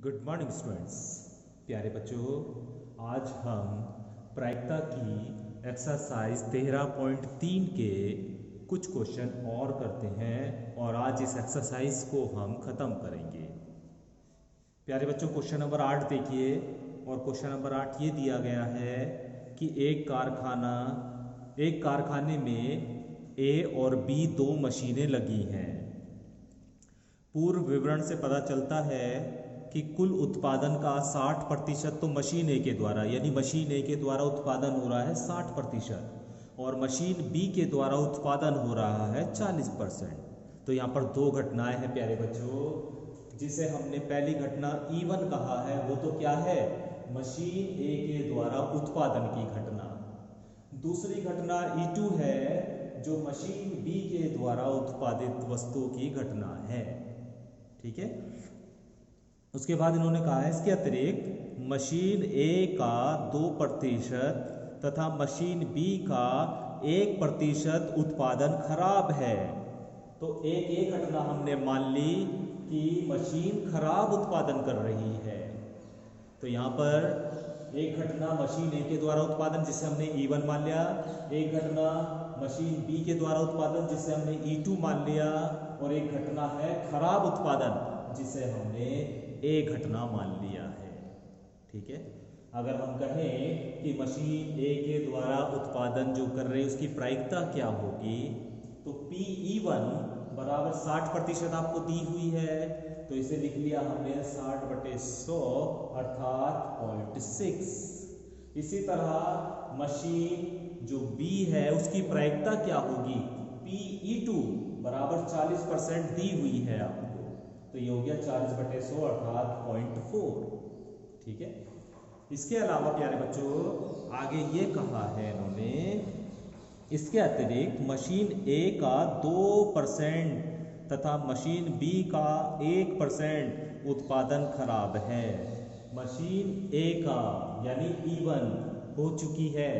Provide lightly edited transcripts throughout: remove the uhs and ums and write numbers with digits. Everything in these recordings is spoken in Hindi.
Good morning students. प्यारे बच्चों, आज हम प्रायिकता की एक्सरसाइज 13.3 के कुछ क्वेश्चन और करते हैं और आज इस एक्सरसाइज को हम ख़त्म करेंगे। प्यारे बच्चों, क्वेश्चन नंबर 8 देखिए। और क्वेश्चन नंबर 8 ये दिया गया है कि एक कारखाने में ए और बी दो मशीनें लगी हैं। पूर्व विवरण से पता चलता है कि कुल उत्पादन का 60% तो मशीन ए के द्वारा यानी मशीन ए के द्वारा उत्पादन हो रहा है 60% और मशीन बी के द्वारा उत्पादन हो रहा है 40%। तो यहाँ पर दो घटनाएं हैं प्यारे बच्चों। जिसे हमने पहली घटना E1 कहा है वो तो क्या है, मशीन ए के द्वारा उत्पादन की घटना। दूसरी घटना E2 है जो मशीन बी के द्वारा उत्पादित वस्तु की घटना है। ठीक है। उसके बाद इन्होंने कहा है इसके अतिरिक्त मशीन ए का 2% तथा मशीन बी का 1% उत्पादन खराब है। तो एक घटना हमने मान ली कि मशीन खराब उत्पादन कर रही है। तो यहाँ पर एक घटना मशीन ए के द्वारा उत्पादन जिसे हमने E1 मान लिया, एक घटना मशीन बी के द्वारा उत्पादन जिसे हमने E2 मान लिया, और एक घटना है खराब उत्पादन जिसे हमने ए घटना मान लिया है। ठीक है। अगर हम कहें कि मशीन ए के द्वारा उत्पादन जो कर रही है उसकी प्रायिकता क्या होगी, तो PE1 बराबर 60% आपको दी हुई है, तो इसे लिख लिया हमने 60/100 अर्थात 0.6। इसी तरह मशीन जो बी है उसकी प्रायिकता क्या होगी, PE2 बराबर 40% दी हुई है आपको, तो ये हो गया 40/100 अर्थात 0.4। ठीक है। इसके अलावा प्यारे बच्चों आगे ये कहा है इन्होंने, इसके अतिरिक्त मशीन ए का 2% तथा मशीन बी का 1% उत्पादन खराब है। मशीन ए का यानी E1 हो चुकी है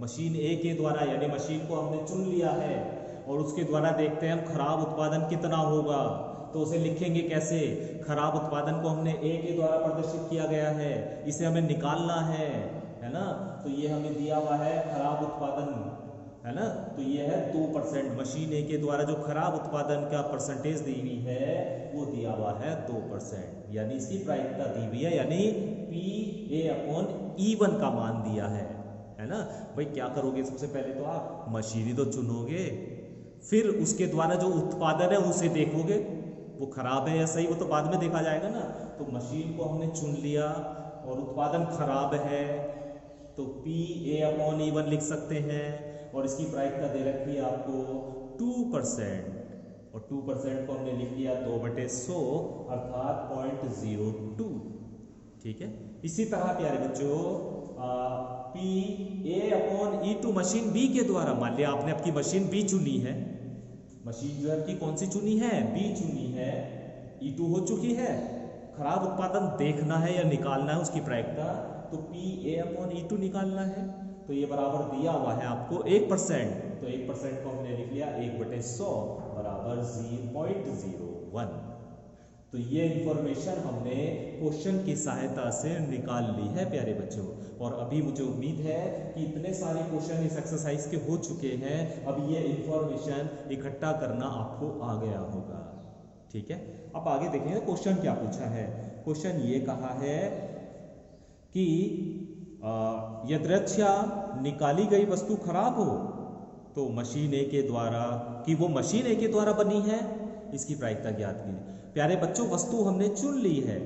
मशीन ए के द्वारा, यानी मशीन को हमने चुन लिया है और उसके द्वारा देखते हैं हम खराब उत्पादन कितना होगा। तो उसे लिखेंगे कैसे, खराब उत्पादन को हमने ए के द्वारा प्रदर्शित किया गया है, इसे हमें निकालना है ना। तो ये हमें दिया हुआ है खराब उत्पादन, है ना। तो ये है 2%, मशीन ए के द्वारा जो खराब उत्पादन का परसेंटेज दी हुई है वो दिया हुआ है 2%, यानी इसकी प्रायिकता दी हुई है, यानी PA/E1 का मान दिया है ना। भाई क्या करोगे, सबसे पहले तो आप मशीन ही तो चुनोगे, फिर उसके द्वारा जो उत्पादन है उसे देखोगे वो खराब है या सही, वो तो बाद में देखा जाएगा ना। तो मशीन को हमने चुन लिया और उत्पादन खराब है, तो PA/E1 लिख सकते हैं, और इसकी प्रायिकता दे रखी है आपको 2%, और 2% को हमने लिख लिया 2/100 अर्थात 0.02। ठीक है। इसी तरह प्यारे बच्चों PA/E2 मशीन बी के द्वारा, मान लिया आपने आपकी मशीन बी चुनी है, मशीन जो है आपकी कौन सी चुनी है, बी चुनी है, E2 हो चुकी है, खराब उत्पादन देखना है या निकालना है उसकी प्रायिकता, तो PA/E2 निकालना है। तो ये बराबर दिया हुआ है आपको 1%, तो 1% को हमने लिख लिया 1/100 बराबर 0.01। तो ये इंफॉर्मेशन हमने क्वेश्चन की सहायता से निकाल ली है प्यारे बच्चों। और अभी मुझे उम्मीद है कि इतने सारे क्वेश्चन इस एक्सरसाइज के हो चुके हैं, अब ये इंफॉर्मेशन इकट्ठा करना आपको आ गया होगा। ठीक है। अब आगे देखेंगे क्वेश्चन क्या पूछा है। क्वेश्चन ये कहा है कि यदृच्छा निकाली गई वस्तु खराब हो तो मशीन ए के द्वारा, कि वो मशीन ए के द्वारा बनी है, इसकी प्रायिकता ज्ञात कीजिए। प्यारे बच्चों वस्तु हमने चुन ली है,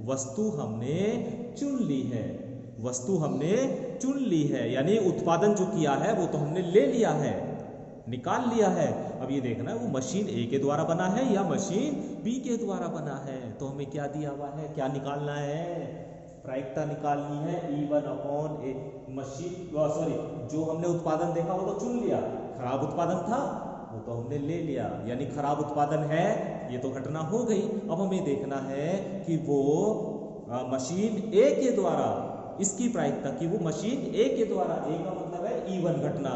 वस्तु हमने चुन ली है, वस्तु हमने चुन ली है, यानी उत्पादन जो किया है वो तो हमने ले लिया है, निकाल लिया है। अब ये देखना है वो मशीन ए के द्वारा बना है या मशीन बी के द्वारा बना है। तो हमें क्या दिया हुआ है, क्या निकालना है, प्रायिकता निकालनी है E1/A। मशीन सॉरी, जो हमने उत्पादन देखा वो तो चुन लिया, खराब उत्पादन था वो तो हमने ले लिया, यानी खराब उत्पादन है, ये तो घटना हो गई। अब हमें देखना है कि वो मशीन ए के द्वारा, इसकी प्रायिकता कि वो मशीन ए के द्वारा, ए का मतलब है E1 घटना,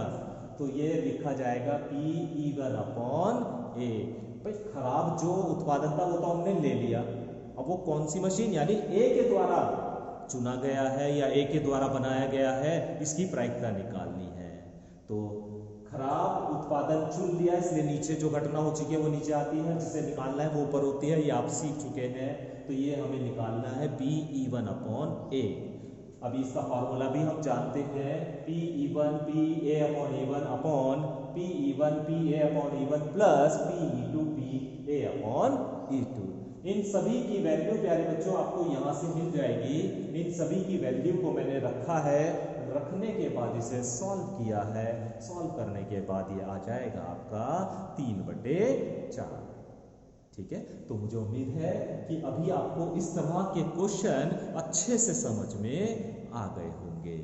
तो ये लिखा जाएगा PE1/A। भाई खराब जो उत्पादन था वो तो हमने ले लिया, अब वो कौन सी मशीन, यानी ए के द्वारा चुना गया है या ए के द्वारा बनाया गया है, इसकी प्रायिकता निकालनी है। तो खराब उत्पादन चुन लिया, इसलिए नीचे जो घटना हो चुकी है वो नीचे आती है, जिसे निकालना है वो ऊपर होती है, ये आप सीख चुके हैं। तो ये हमें निकालना है P(E1)/A। अभी इसका फॉर्मूला भी हम जानते हैं, P(E1)PA/E1 प्लस P(E2)PA/E2। इन सभी की वैल्यू प्यारे बच्चों आपको यहाँ से मिल जाएगी। इन सभी की वैल्यू को मैंने रखा है, रखने के बाद इसे सॉल्व किया है, सॉल्व करने के बाद ये आ जाएगा आपका 3/4। ठीक है, तो मुझे उम्मीद है कि अभी आपको इस तरह के क्वेश्चन अच्छे से समझ में आ गए होंगे।